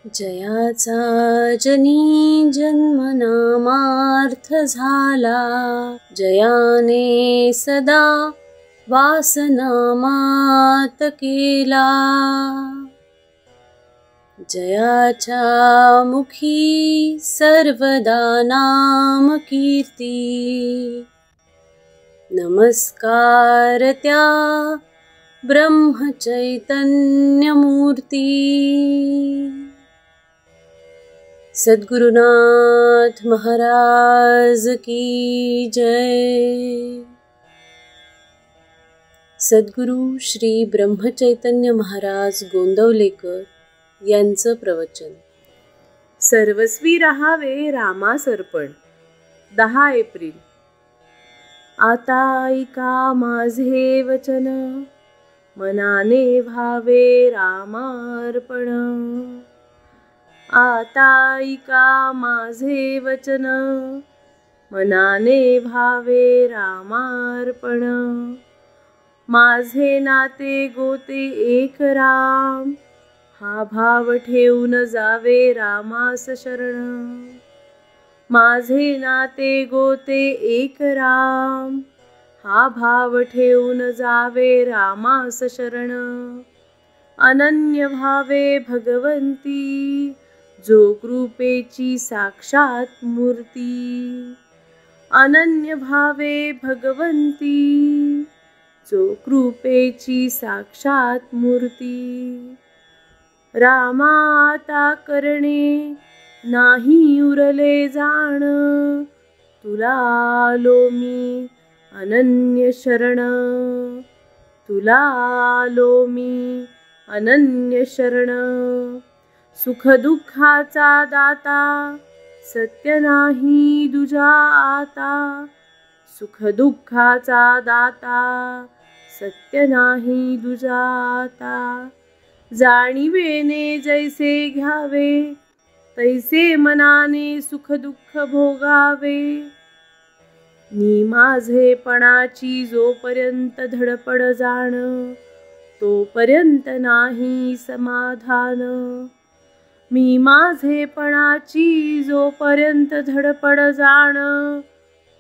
जयाचा जनी जन्मनामार्थ झाला, जयाने सदा वासनामात केला. जयाच्या मुखी सर्वदा नाम कीर्ती, नमस्कार त्या ब्रह्मचैतन्य मूर्ती. सद्गुरुनाथ महाराज की जय. सद्गुरु श्री ब्रह्मचैतन्य महाराज गोंदवलेकर यांचं प्रवचन. सर्वस्वी राहावे रामासर्पण. 10 एप्रिल. आता ऐका माझे वचन, मनाने भावे रामार्पण. आता ऐका माझे वचन, मनाने भावे रामार्पण. माझे नाते गोते एक राम, हा भाव ठेवून जावे रामास शरण. माझे नाते गोते एक राम, हा भाव ठेवून जावे रामास शरण. अनन्य भावे भगवंती, जो कृपेची साक्षात मूर्ती. अनन्य भावे भगवंती, जो कृपेची साक्षात मूर्ती. रामा आता करणे नाही उरले जाण, तुला आलो मी अनन्य शरण. तुला आलो मी अनन्य शरण. सुख दुःखाचा दाता, सत्य नाही दुजा आता. सुख दुःखाचा दाता, सत्य नाही दुजा आता. जाणीवेने जैसे घ्यावे, तैसे मनाने सुख दुःख भोगावे. मी माझेपणाची जोपर्यंत धडपड जाण, तोपर्यंत नाही समाधान. मी माझेपणाची जोपर्यंत धडपड जाण,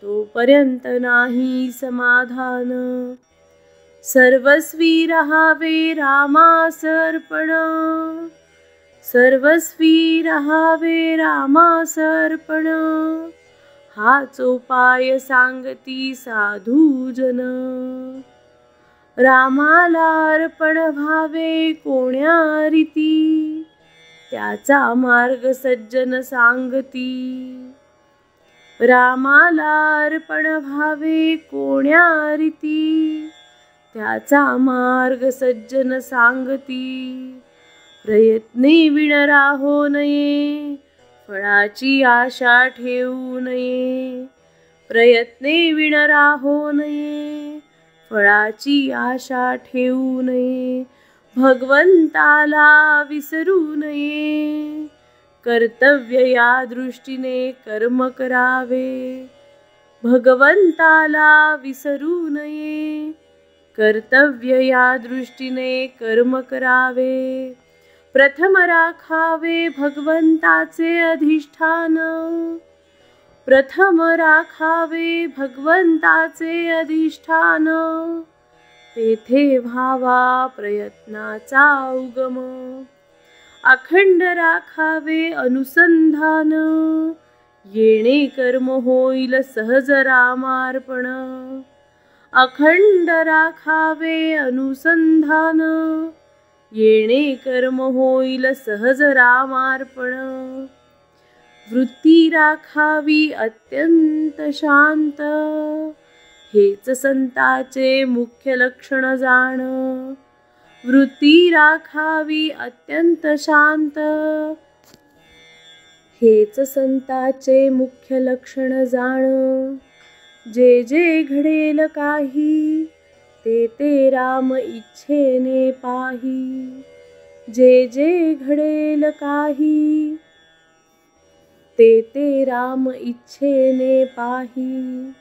तोपर्यंत नाही समाधान. सर्वस्वी राहावे रामासर्पण. सर्वस्वी राहावे रामासर्पण. हाच उपाय सांगती साधूजन. रामाला अर्पण व्हावे कोण्या रीती, त्याचा मार्ग सज्जन सांगती. रामाला अर्पण व्हावे कोण्या रीती, त्याचा मार्ग सज्जन सांगती. प्रयत्ने विण राहो नये, फळाची आशा ठेवू नये. प्रयत्ने विण राहो नये, फळाची आशा ठेवू नये. भगवंताला विसरू नये, कर्तव्य या दृष्टीने कर्म करावे. भगवंताला विसरू नये, कर्तव्य या दृष्टीने कर्म करावे. प्रथम राखावे भगवंताचे अधिष्ठान. प्रथम राखावे भगवंताचे अधिष्ठान. तेथे व्हावा प्रयत्नाचा उगम. अखंड राखावे अनुसंधान. येणे कर्म होईल सहज रामार्पण. अखंड राखावे अनुसंधान. येणे कर्म होईल सहज रामार्पण. वृत्ती राखावी अत्यंत शांत, हेच संताचे मुख्य लक्षण जाण. वृत्ती राखावी अत्यंत शांत, हेच संताचे मुख्य लक्षण जाण. जे जे घडेल काही, ते ते राम इच्छेने पाही. जे जे घडेल काही, ते ते राम इच्छेने पाही.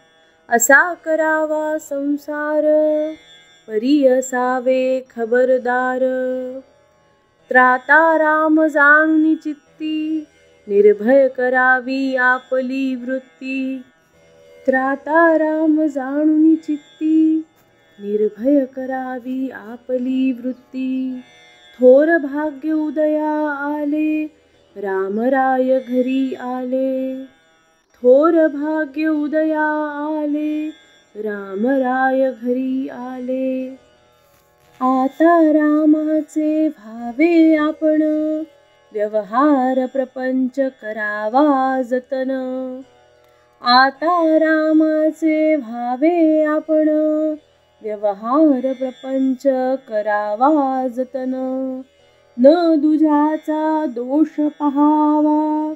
असा करावा संसार, परी असावे खबरदार. त्राता राम जाणूनी चित्ती, निर्भय करावी आपली वृत्ती. त्राता राम जाणूनी चित्ती, निर्भय करावी आपली वृत्ती. थोर भाग्य उदया आले, रामराय घरी आले. थोर भाग्य उदया आले, रामराय घरी आले. आता रामाचे भावे आपण, व्यवहार प्रपंच करावा जतन. आता रामाचे भावे आपण, व्यवहार प्रपंच करावा जतन. न दुजाचा दोष पहावा,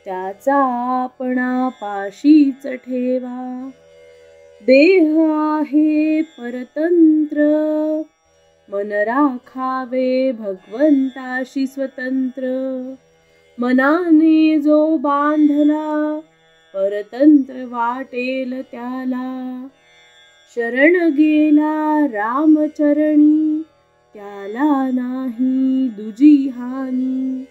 त्याचा आपणा पाशीच ठेवा. देह आहे परतंत्र, मन राखावे भगवंताशी स्वतंत्र. मनाने जो बांधला, परतंत्र वाटेल त्याला. शरण गेला रामचरणी, त्याला नाही दुजी हानी.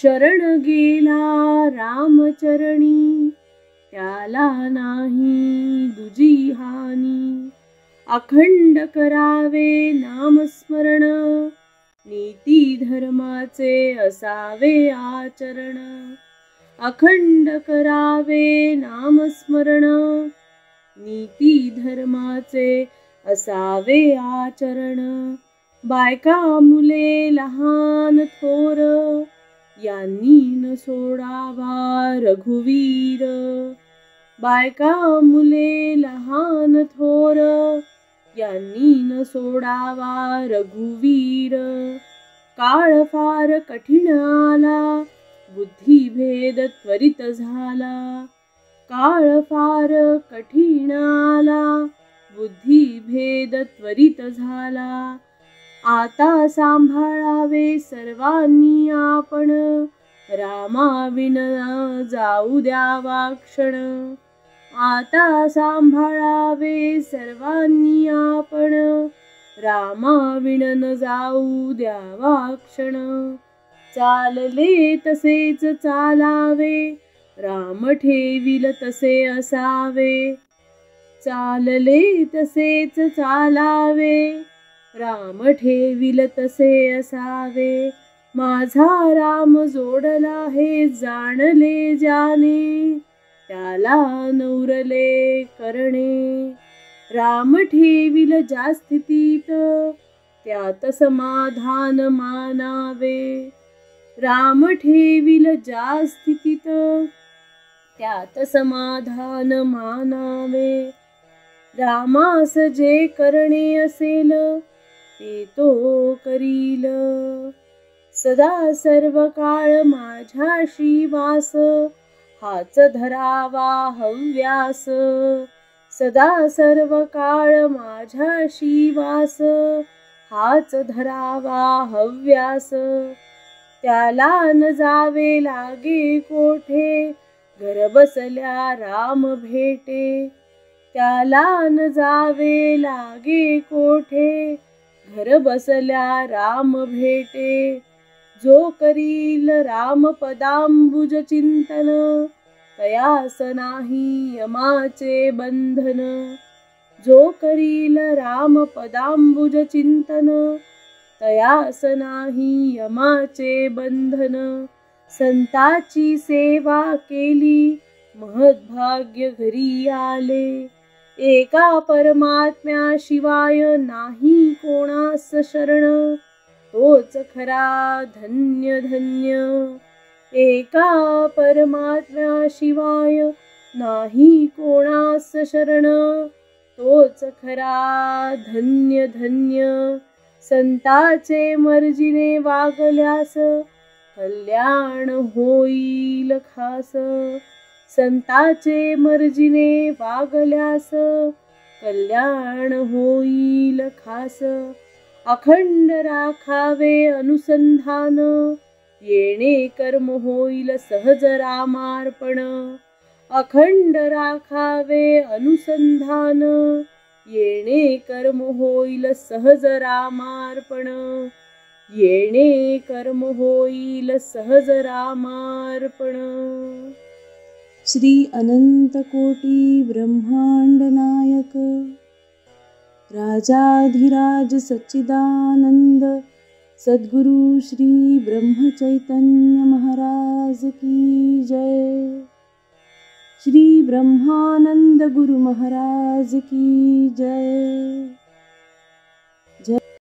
शरण गेला रामचरणी, त्याला नाही दुजी हानी. अखंड करावे नामस्मरण, नीती धर्माचे असावे आचरण. अखंड करावे नामस्मरण, नीती धर्माचे असावे आचरण. बायका मुले लहान थोर, यांनी न सोडावा रघुवीर. बायका मुले लहान थोर, यांनी न सोडावा रघुवीर. काळ फार कठीण आला, बुद्धिभेद त्वरित झाला. काळ फार कठीण आला, बुद्धिभेद त्वरित झाला. आता सांभाळावे सर्वांनी आपण, रामाविना जाऊ द्यावा क्षण. आता सांभाळावे सर्वांनी आपण, रामाविन न जाऊ द्यावा क्षण. चालले तसेच चालावे, राम ठेविल तसे असावे. चालले तसेच चालावे, राम ठेविल तसे असावे. माझा राम जोडला हे जाणले ज्याने, त्याला नवरले करणे. राम ठेविल ज्या स्थितीत, त्यात समाधान मानावे. राम ठेविल ज्या स्थितीत, त्यात समाधान मानावे. रामास जे करणे असेल, ते तो करील. सदा सर्व काळ माझ्याशी वास, हाच धरावा हव्यास. सदा सर्व काळ माझ्याशी वास, हाच धरावा हव्यास. त्याला न जावे लागे कोठे, घर बसल्या राम भेटे. त्याला न जावे लागे कोठे, घर बसल्या राम भेटे. जो करील राम पदांबुज चिंतन, तयास नाही यमाचे बंधन. जो करील राम पदांबुज चिंतन, तयास नाही यमाचे बंधन. संताची सेवा केली, महद्भाग्य घरी आले. एका परमात्म्याशिवाय नाही कोणास शरण, तोच खरा धन्य धन्य. एका परमात्म्याशिवाय नाही कोणास शरण, तोच खरा धन्य धन्य. संताचे मर्जीने वागल्यास, कल्याण होईल खास. संताचे मर्जीने वागल्यास, कल्याण होईल खास. अखंड राखावे अनुसंधान, येणे कर्म होईल सहज रामार्पण. अखंड राखावे अनुसंधान, येणे कर्म होईल सहज रामार्पण. येणे कर्म होईल सहज रामार्पण. श्री अनंत कोटी ब्रह्मांड नायक राजाधिराज सच्चिदानंद सद्गुरु श्री ब्रह्मचैतन्य महाराज की जय. श्री ब्रह्मानंद गुरु महाराज की जय.